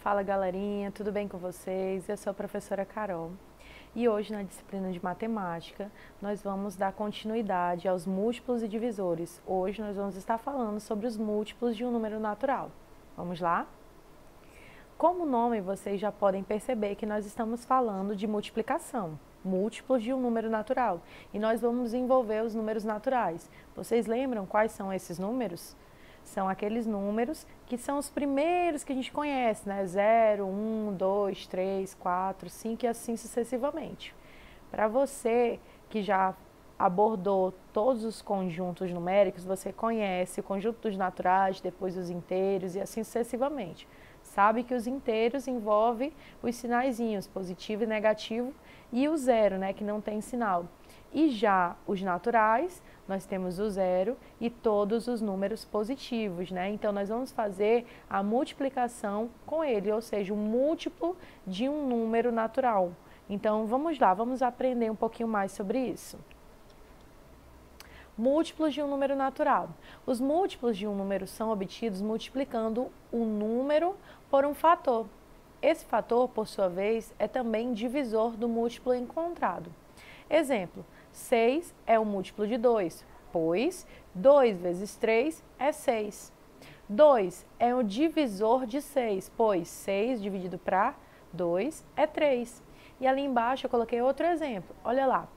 Fala galerinha, tudo bem com vocês? Eu sou a professora Carol e hoje na disciplina de matemática nós vamos dar continuidade aos múltiplos e divisores. Hoje nós vamos estar falando sobre os múltiplos de um número natural. Vamos lá? Como nome vocês já podem perceber que nós estamos falando de multiplicação, múltiplos de um número natural, e nós vamos envolver os números naturais. Vocês lembram quais são esses números? São aqueles números que são os primeiros que a gente conhece, né? 0, 1, 2, 3, 4, 5 e assim sucessivamente. Para você que já abordou todos os conjuntos numéricos, você conhece o conjunto dos naturais, depois os inteiros e assim sucessivamente. Sabe que os inteiros envolvem os sinaizinhos, positivo e negativo, e o zero, né, que não tem sinal. E já os naturais, nós temos o zero e todos os números positivos, né? Então, nós vamos fazer a multiplicação com ele, ou seja, o múltiplo de um número natural. Então, vamos lá, vamos aprender um pouquinho mais sobre isso. Múltiplos de um número natural. Os múltiplos de um número são obtidos multiplicando o número por um fator. Esse fator, por sua vez, é também divisor do múltiplo encontrado. Exemplo, 6 é o múltiplo de 2, pois 2 vezes 3 é 6. 2 é o divisor de 6, pois 6 dividido para 2 é 3. E ali embaixo eu coloquei outro exemplo. Olha lá,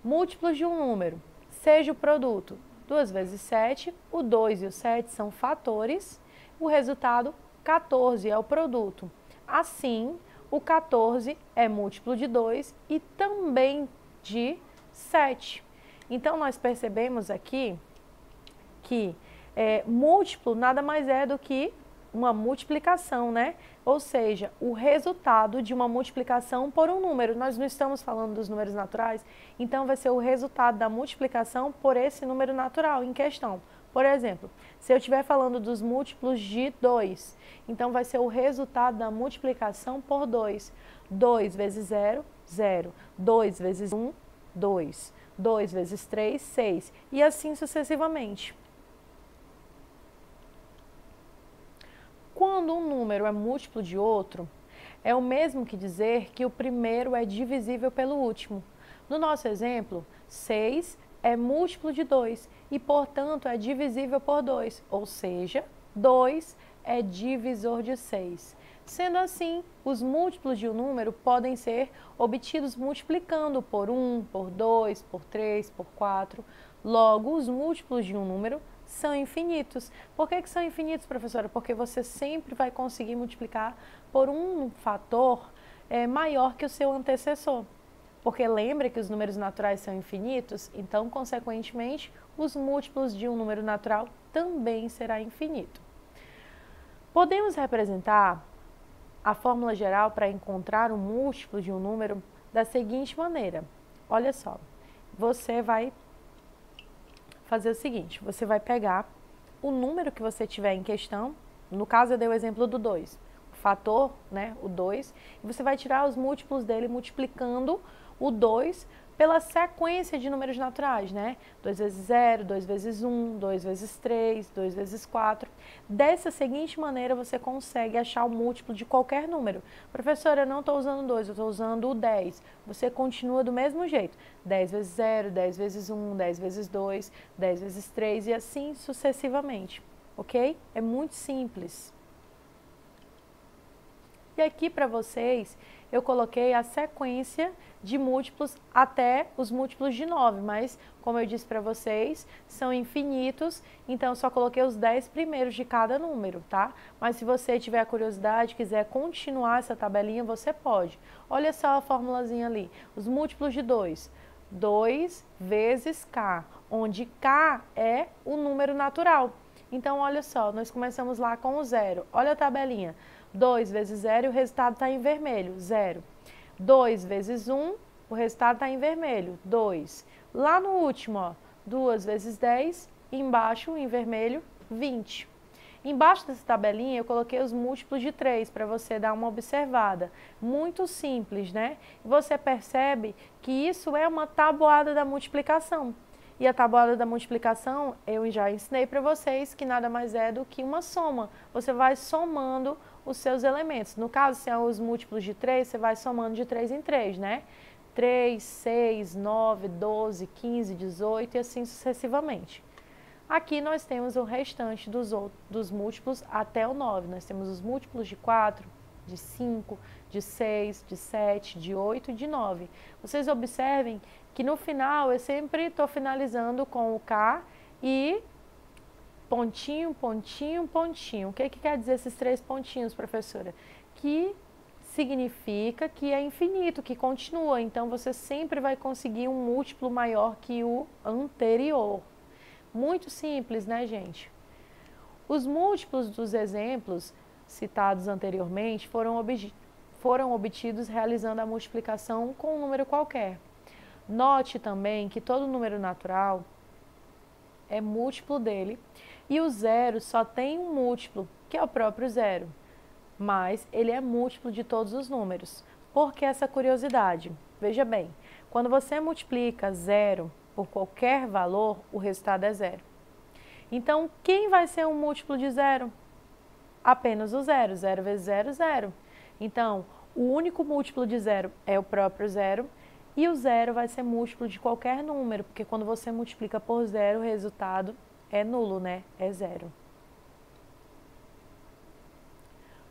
múltiplos de um número, seja o produto 2 vezes 7, o 2 e o 7 são fatores, o resultado 14 é o produto. Assim, o 14 é múltiplo de 2 e também de 7. Então, nós percebemos aqui que múltiplo nada mais é do que uma multiplicação, né? Ou seja, o resultado de uma multiplicação por um número. Nós não estamos falando dos números naturais, então vai ser o resultado da multiplicação por esse número natural em questão. Por exemplo, se eu estiver falando dos múltiplos de 2, então vai ser o resultado da multiplicação por 2. 2 vezes 0, 0. 2 vezes 1, 2. 2 vezes 3, 6. E assim sucessivamente. Quando um número é múltiplo de outro, é o mesmo que dizer que o primeiro é divisível pelo último. No nosso exemplo, 6 é múltiplo de 2 e, portanto, é divisível por 2, ou seja, 2 é divisor de 6. Sendo assim, os múltiplos de um número podem ser obtidos multiplicando por 1, por 2, por 3, por 4. Logo, os múltiplos de um número são infinitos. Por que são infinitos, professora? Porque você sempre vai conseguir multiplicar por um fator maior que o seu antecessor. Porque lembra que os números naturais são infinitos, então, consequentemente, os múltiplos de um número natural também será infinito. Podemos representar a fórmula geral para encontrar o múltiplo de um número da seguinte maneira. Olha só, você vai fazer o seguinte, você vai pegar o número que você tiver em questão, no caso eu dei o exemplo do 2, o fator, né, o 2, e você vai tirar os múltiplos dele multiplicando o 2 pela sequência de números naturais, né? 2 vezes 0, 2 vezes 1, 2 vezes 3, 2 vezes 4. Dessa seguinte maneira, você consegue achar o múltiplo de qualquer número. Professora, eu não estou usando 2, eu estou usando o 10. Você continua do mesmo jeito. 10 vezes 0, 10 vezes 1, 10 vezes 2, 10 vezes 3 e assim sucessivamente. Ok? É muito simples. E aqui para vocês, eu coloquei a sequência de múltiplos até os múltiplos de 9, mas, como eu disse para vocês, são infinitos, então eu só coloquei os 10 primeiros de cada número, tá? Mas se você tiver curiosidade, quiser continuar essa tabelinha, você pode. Olha só a formulazinha ali, os múltiplos de 2. 2 vezes K, onde K é o número natural. Então, olha só, nós começamos lá com o 0. Olha a tabelinha. 2 vezes 0 e o resultado está em vermelho, 0. 2 vezes 1, o resultado está em vermelho, 2. Lá no último, ó, 2 vezes 10, embaixo, em vermelho, 20. Embaixo dessa tabelinha eu coloquei os múltiplos de 3 para você dar uma observada. Muito simples, né? Você percebe que isso é uma tabuada da multiplicação. E a tabuada da multiplicação, eu já ensinei para vocês que nada mais é do que uma soma. Você vai somando os seus elementos. No caso, se são os múltiplos de 3, você vai somando de 3 em 3, né? 3, 6, 9, 12, 15, 18 e assim sucessivamente. Aqui nós temos o restante dos múltiplos até o 9. Nós temos os múltiplos de 4, de 5, de 6, de 7, de 8 e de 9. Vocês observem que no final eu sempre estou finalizando com o K e pontinho, pontinho, pontinho. O que quer dizer esses 3 pontinhos, professora? Que significa que é infinito, que continua. Então, você sempre vai conseguir um múltiplo maior que o anterior. Muito simples, né, gente? Os múltiplos dos exemplos citados anteriormente foram obtidos realizando a multiplicação com um número qualquer. Note também que todo número natural é múltiplo dele e o zero só tem um múltiplo, que é o próprio zero, mas ele é múltiplo de todos os números. Por que essa curiosidade? Veja bem, quando você multiplica zero por qualquer valor, o resultado é zero. Então, quem vai ser um múltiplo de zero? Apenas o zero. Zero vezes zero, zero. Então, o único múltiplo de zero é o próprio zero e o zero vai ser múltiplo de qualquer número, porque quando você multiplica por zero, o resultado é nulo, né? É zero.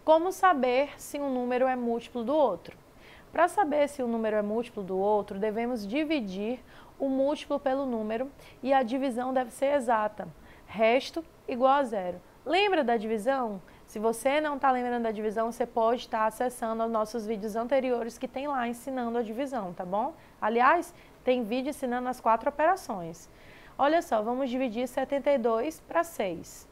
Como saber se um número é múltiplo do outro? Para saber se um número é múltiplo do outro, devemos dividir o múltiplo pelo número e a divisão deve ser exata. Resto igual a zero. Lembra da divisão? Se você não está lembrando da divisão, você pode estar acessando os nossos vídeos anteriores que tem lá ensinando a divisão, tá bom? Aliás, tem vídeo ensinando as 4 operações. Olha só, vamos dividir 72 para 6.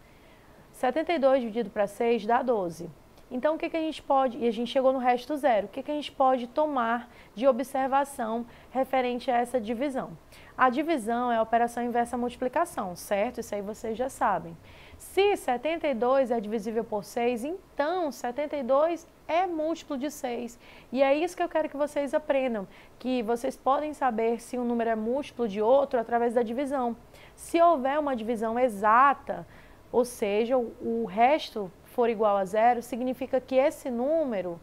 72 dividido para 6 dá 12. Então, o que a gente pode, e a gente chegou no resto zero, o que a gente pode tomar de observação referente a essa divisão? A divisão é a operação inversa à multiplicação, certo? Isso aí vocês já sabem. Se 72 é divisível por 6, então 72 é múltiplo de 6. E é isso que eu quero que vocês aprendam, que vocês podem saber se um número é múltiplo de outro através da divisão. Se houver uma divisão exata, ou seja, o resto for igual a zero, significa que esse número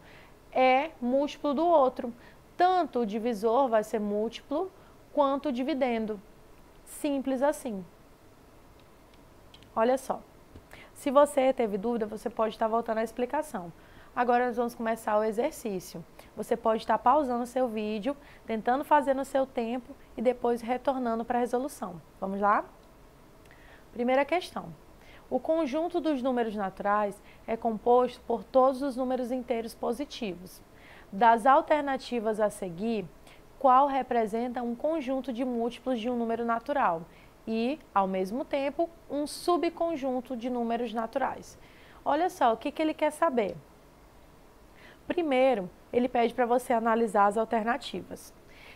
é múltiplo do outro. Tanto o divisor vai ser múltiplo, quanto o dividendo. Simples assim. Olha só. Se você teve dúvida, você pode estar voltando à explicação. Agora nós vamos começar o exercício. Você pode estar pausando o seu vídeo, tentando fazer no seu tempo e depois retornando para a resolução. Vamos lá? Primeira questão. O conjunto dos números naturais é composto por todos os números inteiros positivos. Das alternativas a seguir, qual representa um conjunto de múltiplos de um número natural e, ao mesmo tempo, um subconjunto de números naturais? Olha só, o que ele quer saber? Primeiro, ele pede para você analisar as alternativas.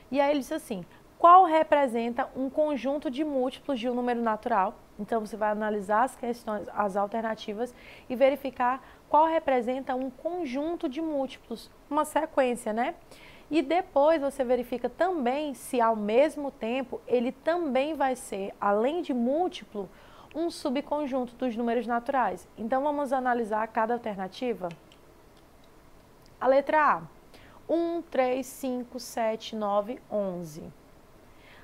E aí ele diz assim, qual representa um conjunto de múltiplos de um número natural? Então, você vai analisar as questões, as alternativas e verificar qual representa um conjunto de múltiplos, uma sequência, né? E depois você verifica também se, ao mesmo tempo, ele também vai ser, além de múltiplo, um subconjunto dos números naturais. Então, vamos analisar cada alternativa? A letra A, 1, 3, 5, 7, 9, 11.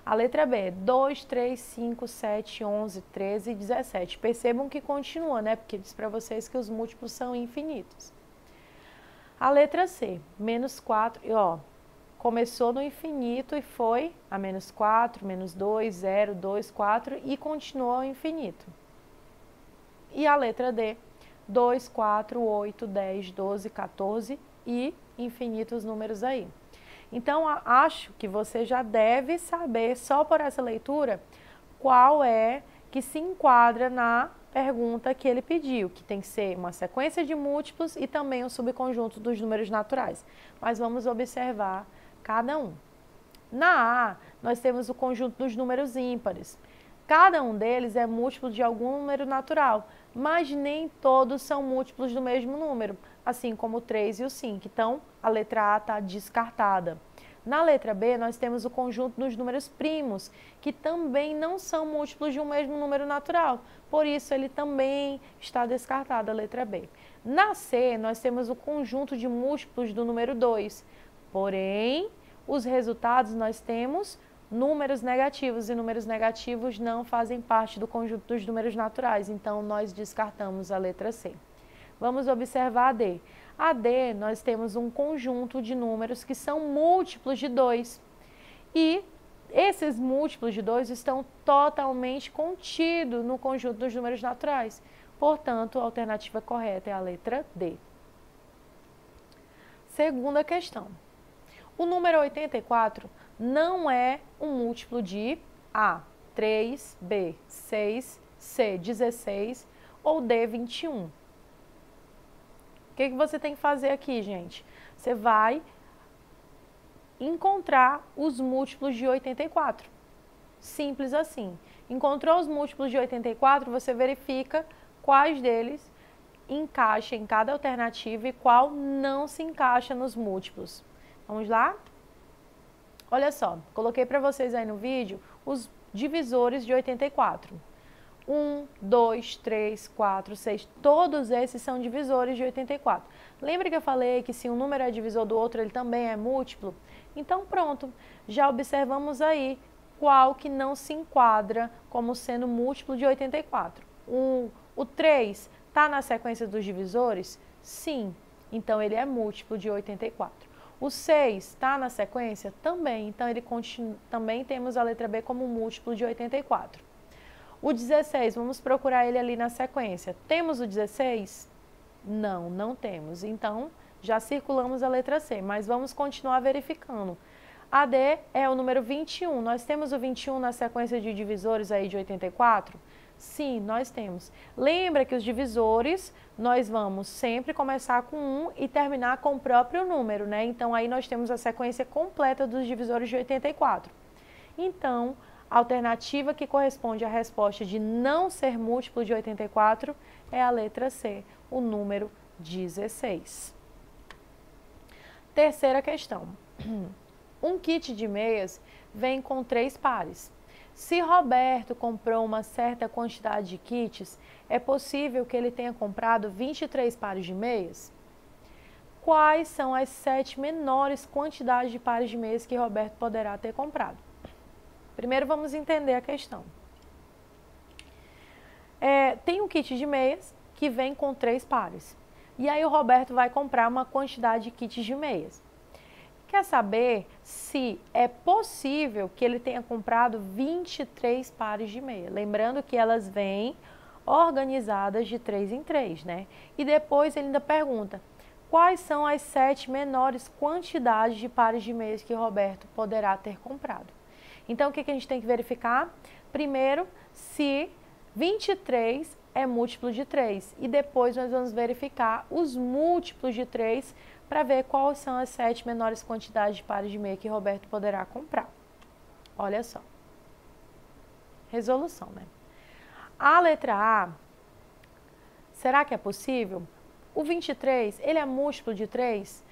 A letra B, 2, 3, 5, 7, 11, 13 e 17. Percebam que continua, né? Porque diz para vocês que os múltiplos são infinitos. A letra C, menos 4, e ó, começou no infinito e foi a menos 4, menos 2, 0, 2, 4 e continuou ao infinito. E a letra D, 2, 4, 8, 10, 12, 14 e infinitos números aí. Então, acho que você já deve saber, só por essa leitura, qual é que se enquadra na pergunta que ele pediu, que tem que ser uma sequência de múltiplos e também um subconjunto dos números naturais. Mas vamos observar cada um. Na A, nós temos o conjunto dos números ímpares. Cada um deles é múltiplo de algum número natural, mas nem todos são múltiplos do mesmo número, assim como o 3 e o 5. Então, a letra A está descartada. Na letra B, nós temos o conjunto dos números primos, que também não são múltiplos de um mesmo número natural. Por isso, ele também está descartado, a letra B. Na C, nós temos o conjunto de múltiplos do número 2. Porém, os resultados nós temos números negativos, e números negativos não fazem parte do conjunto dos números naturais. Então, nós descartamos a letra C. Vamos observar a D. A D, nós temos um conjunto de números que são múltiplos de 2. E esses múltiplos de 2 estão totalmente contidos no conjunto dos números naturais. Portanto, a alternativa correta é a letra D. Segunda questão. O número 84 não é um múltiplo de A, 3, B, 6, C, 16 ou D, 21. O que você tem que fazer aqui, gente? Você vai encontrar os múltiplos de 84. Simples assim. Encontrou os múltiplos de 84, você verifica quais deles encaixa em cada alternativa e qual não se encaixa nos múltiplos. Vamos lá? Olha só, coloquei para vocês aí no vídeo os divisores de 84. 1, 2, 3, 4, 6, todos esses são divisores de 84. Lembra que eu falei que se um número é divisor do outro, ele também é múltiplo? Então pronto, já observamos aí qual que não se enquadra como sendo múltiplo de 84. O 3 está na sequência dos divisores? Sim, então ele é múltiplo de 84. O 6 está na sequência? Também, então ele também temos a letra B como múltiplo de 84. O 16, vamos procurar ele ali na sequência. Temos o 16? Não, não temos. Então, já circulamos a letra C, mas vamos continuar verificando. A D é o número 21. Nós temos o 21 na sequência de divisores aí de 84? Sim, nós temos. Lembra que os divisores, nós vamos sempre começar com 1 e terminar com o próprio número, né? Então, aí nós temos a sequência completa dos divisores de 84. Então, a alternativa que corresponde à resposta de não ser múltiplo de 84 é a letra C, o número 16. Terceira questão. Um kit de meias vem com 3 pares. Se Roberto comprou uma certa quantidade de kits, é possível que ele tenha comprado 23 pares de meias? Quais são as 7 menores quantidades de pares de meias que Roberto poderá ter comprado? Primeiro vamos entender a questão. Tem um kit de meias que vem com 3 pares. E aí o Roberto vai comprar uma quantidade de kits de meias. Quer saber se é possível que ele tenha comprado 23 pares de meia. Lembrando que elas vêm organizadas de 3 em 3, né? E depois ele ainda pergunta, quais são as 7 menores quantidades de pares de meias que Roberto poderá ter comprado? Então, o que a gente tem que verificar? Primeiro, se 23 é múltiplo de 3. E depois nós vamos verificar os múltiplos de 3 para ver quais são as 7 menores quantidades de pares de meia que Roberto poderá comprar. Olha só. Resolução, né? A letra A, será que é possível? O 23, ele é múltiplo de 3?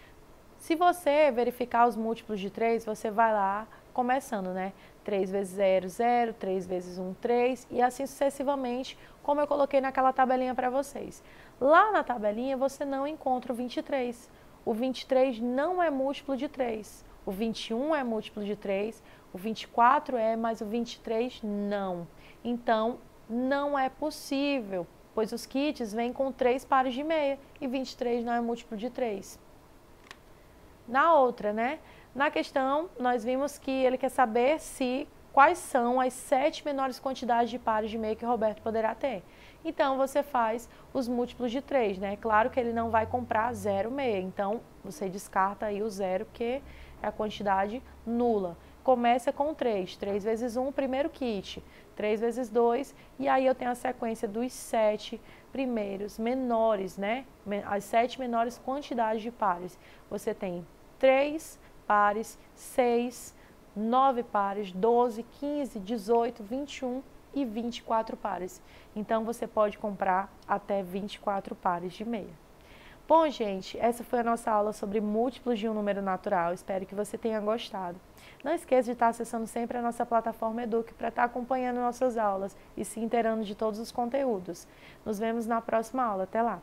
Se você verificar os múltiplos de 3, você vai lá começando, né? 3 vezes 0, 0, 3 vezes 1, 3 e assim sucessivamente, como eu coloquei naquela tabelinha para vocês. Lá na tabelinha você não encontra o 23. O 23 não é múltiplo de 3. O 21 é múltiplo de 3. O 24 é, mas o 23 não. Então, não é possível, pois os kits vêm com 3 pares de meia e 23 não é múltiplo de 3. Na outra, né? Na questão, nós vimos que ele quer saber quais são as 7 menores quantidades de pares de meia que Roberto poderá ter. Então, você faz os múltiplos de 3, né? Claro que ele não vai comprar 0 meia, então você descarta aí o 0, que é a quantidade nula. Começa com 3, 3 vezes 1, primeiro kit, 3 vezes 2, e aí eu tenho a sequência dos 7 primeiros menores, né? As 7 menores quantidades de pares. Você tem 3 pares, 6, 9 pares, 12, 15, 18, 21 e 24 pares. Então, você pode comprar até 24 pares de meia. Bom, gente, essa foi a nossa aula sobre múltiplos de um número natural. Espero que você tenha gostado. Não esqueça de estar acessando sempre a nossa plataforma Eduque para estar acompanhando nossas aulas e se inteirando de todos os conteúdos. Nos vemos na próxima aula. Até lá!